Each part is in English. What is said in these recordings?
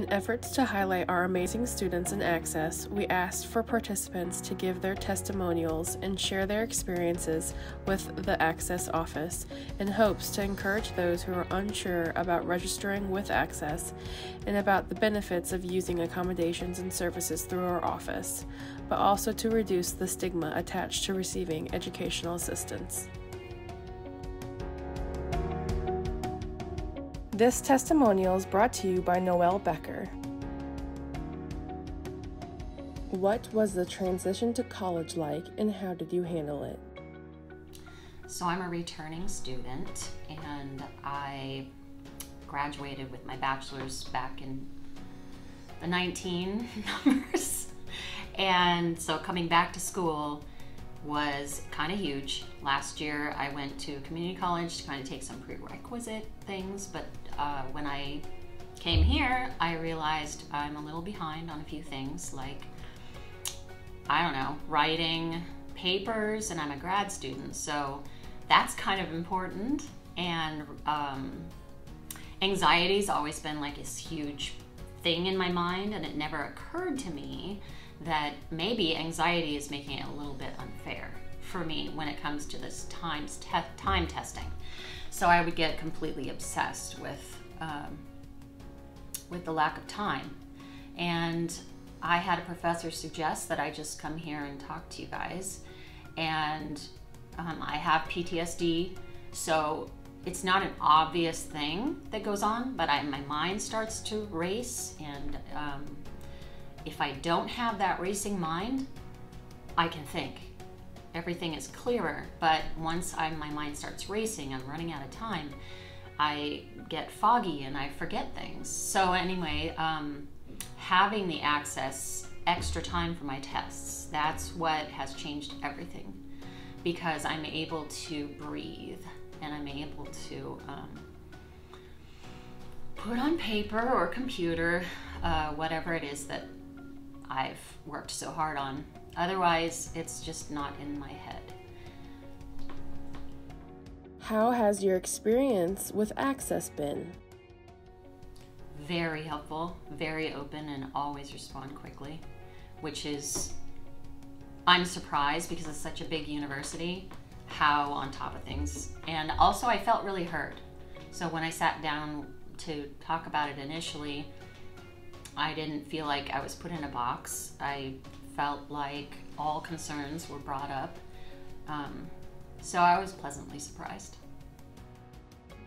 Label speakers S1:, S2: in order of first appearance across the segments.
S1: In efforts to highlight our amazing students in Access, we asked for participants to give their testimonials and share their experiences with the Access office in hopes to encourage those who are unsure about registering with Access and about the benefits of using accommodations and services through our office, but also to reduce the stigma attached to receiving educational assistance. This testimonial is brought to you by Noelle Becker. What was the transition to college like, and how did you handle it?
S2: So I'm a returning student, and I graduated with my bachelor's back in the 19 numbers. And so coming back to school was kind of huge. Last year I went to community college to kind of take some prerequisite things, but when I came here, I realized I'm a little behind on a few things, like, I don't know, writing papers, and I'm a grad student, so that's kind of important. And anxiety's always been like this huge thing in my mind, and it never occurred to me that maybe anxiety is making it a little bit unfair for me when it comes to this time testing. So I would get completely obsessed with the lack of time. And I had a professor suggest that I just come here and talk to you guys. And I have PTSD, so it's not an obvious thing that goes on, but my mind starts to race, and if I don't have that racing mind, I can think. Everything is clearer, but once my mind starts racing, I'm running out of time, I get foggy and I forget things. So anyway, having the access, extra time for my tests, that's what has changed everything, because I'm able to breathe, and I'm able to put on paper or computer whatever it is that I've worked so hard on. Otherwise, it's just not in my head.
S1: How has your experience with Access been?
S2: Very helpful, very open, and always respond quickly, which is, I'm surprised because it's such a big university, how on top of things. And also I felt really heard. So when I sat down to talk about it initially, I didn't feel like I was put in a box. I felt like all concerns were brought up. So I was pleasantly surprised.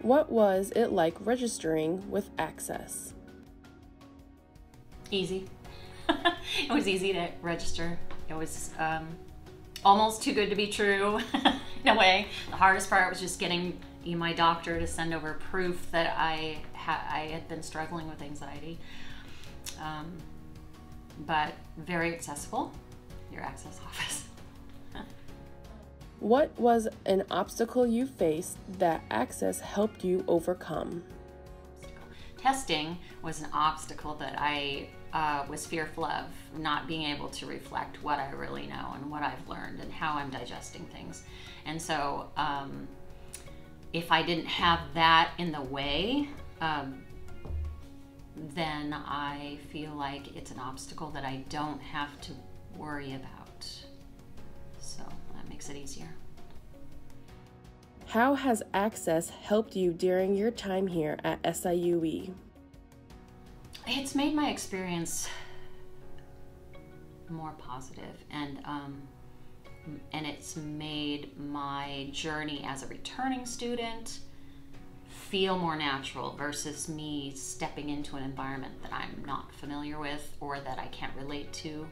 S1: What was it like registering with Access?
S2: Easy. It was easy to register. It was almost too good to be true in a way. The hardest part was just getting my doctor to send over proof that I had been struggling with anxiety. But very accessible, your Access office.
S1: What was an obstacle you faced that Access helped you overcome?
S2: Testing was an obstacle that I was fearful of, not being able to reflect what I really know and what I've learned and how I'm digesting things. And so if I didn't have that in the way, then I feel like it's an obstacle that I don't have to worry about. So that makes it easier.
S1: How has Access helped you during your time here at SIUE?
S2: It's made my experience more positive, and it's made my journey as a returning student feel more natural versus me stepping into an environment that I'm not familiar with or that I can't relate to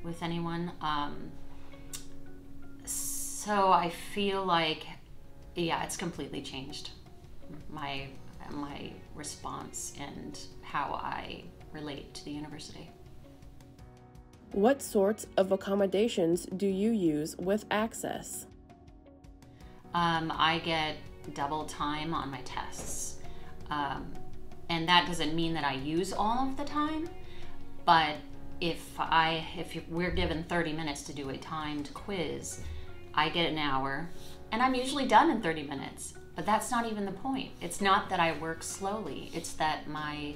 S2: with anyone. So I feel like, yeah, it's completely changed my response and how I relate to the university.
S1: What sorts of accommodations do you use with Access?
S2: I get double time on my tests. And that doesn't mean that I use all of the time, but if we're given 30 minutes to do a timed quiz, I get an hour, and I'm usually done in 30 minutes. But that's not even the point. It's not that I work slowly. It's that my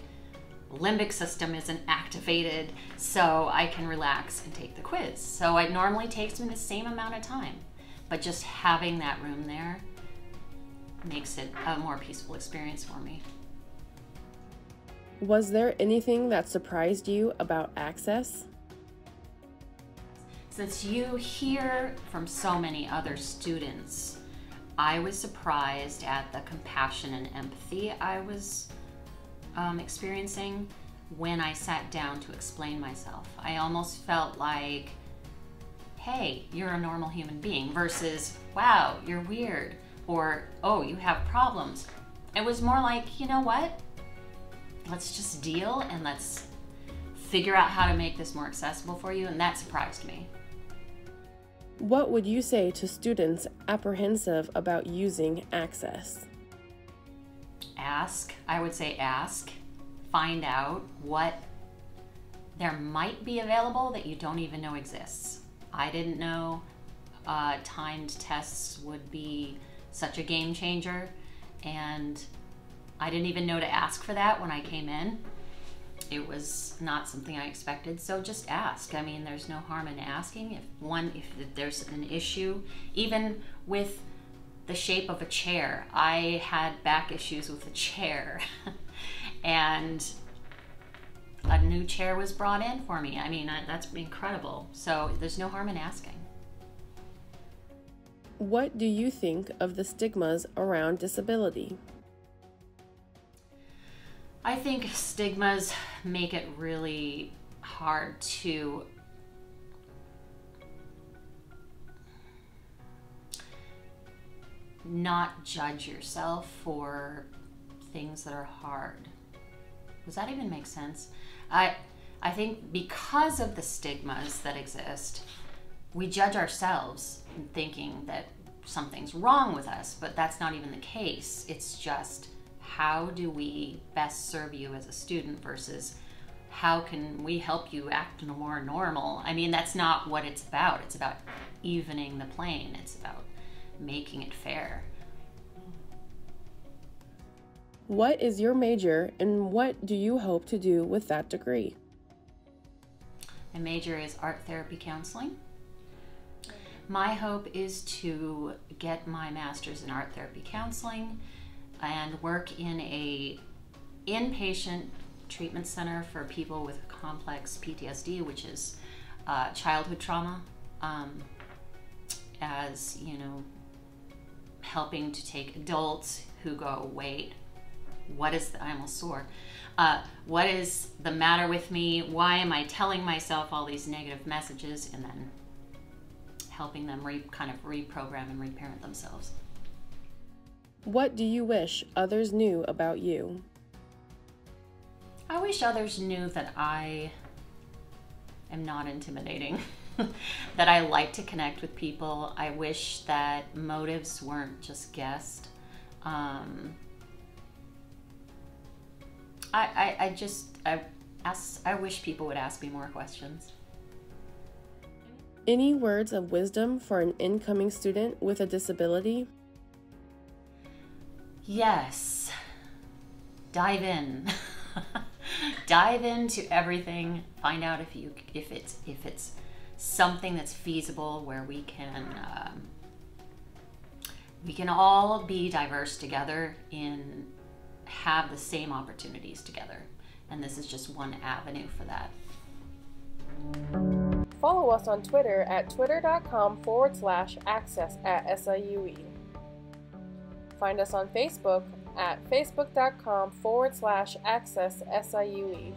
S2: limbic system isn't activated, so I can relax and take the quiz. So it normally takes me the same amount of time, but just having that room there makes it a more peaceful experience for me.
S1: Was there anything that surprised you about Access?
S2: Since you hear from so many other students, I was surprised at the compassion and empathy I was experiencing when I sat down to explain myself. I almost felt like, hey, you're a normal human being, versus, wow, you're weird, or, oh, you have problems. It was more like, you know what? Let's just deal and let's figure out how to make this more accessible for you, and that surprised me.
S1: What would you say to students apprehensive about using Access?
S2: Ask. I would say ask. Find out what there might be available that you don't even know exists. I didn't know timed tests would be such a game changer, and I didn't even know to ask for that when I came in. It was not something I expected, so just ask. I mean, there's no harm in asking. If there's an issue, even with the shape of a chair. I had back issues with the chair and a new chair was brought in for me. I mean, that's incredible. So there's no harm in asking.
S1: What do you think of the stigmas around disability?
S2: I think stigmas make it really hard to not judge yourself for things that are hard. Does that even make sense? I think because of the stigmas that exist, we judge ourselves thinking that something's wrong with us, but that's not even the case. It's just, how do we best serve you as a student versus how can we help you act more normal? I mean, that's not what it's about. It's about evening the playing. It's about making it fair.
S1: What is your major and what do you hope to do with that degree?
S2: My major is art therapy counseling. My hope is to get my master's in art therapy counseling and work in a inpatient treatment center for people with complex PTSD, which is childhood trauma, as you know, helping to take adults who go, wait, I almost swore. What is the matter with me? Why am I telling myself all these negative messages? And then helping them kind of reprogram and reparent themselves.
S1: What do you wish others knew about you?
S2: I wish others knew that I am not intimidating, that I like to connect with people. I wish that motives weren't just guessed. I wish people would ask me more questions.
S1: Any words of wisdom for an incoming student with a disability?
S2: Yes. Dive in. Dive into everything. Find out if it's something that's feasible, where we can all be diverse together and have the same opportunities together. And this is just one avenue for that.
S1: Follow us on Twitter at twitter.com/access@SIUE. Find us on Facebook at facebook.com/access SIUE.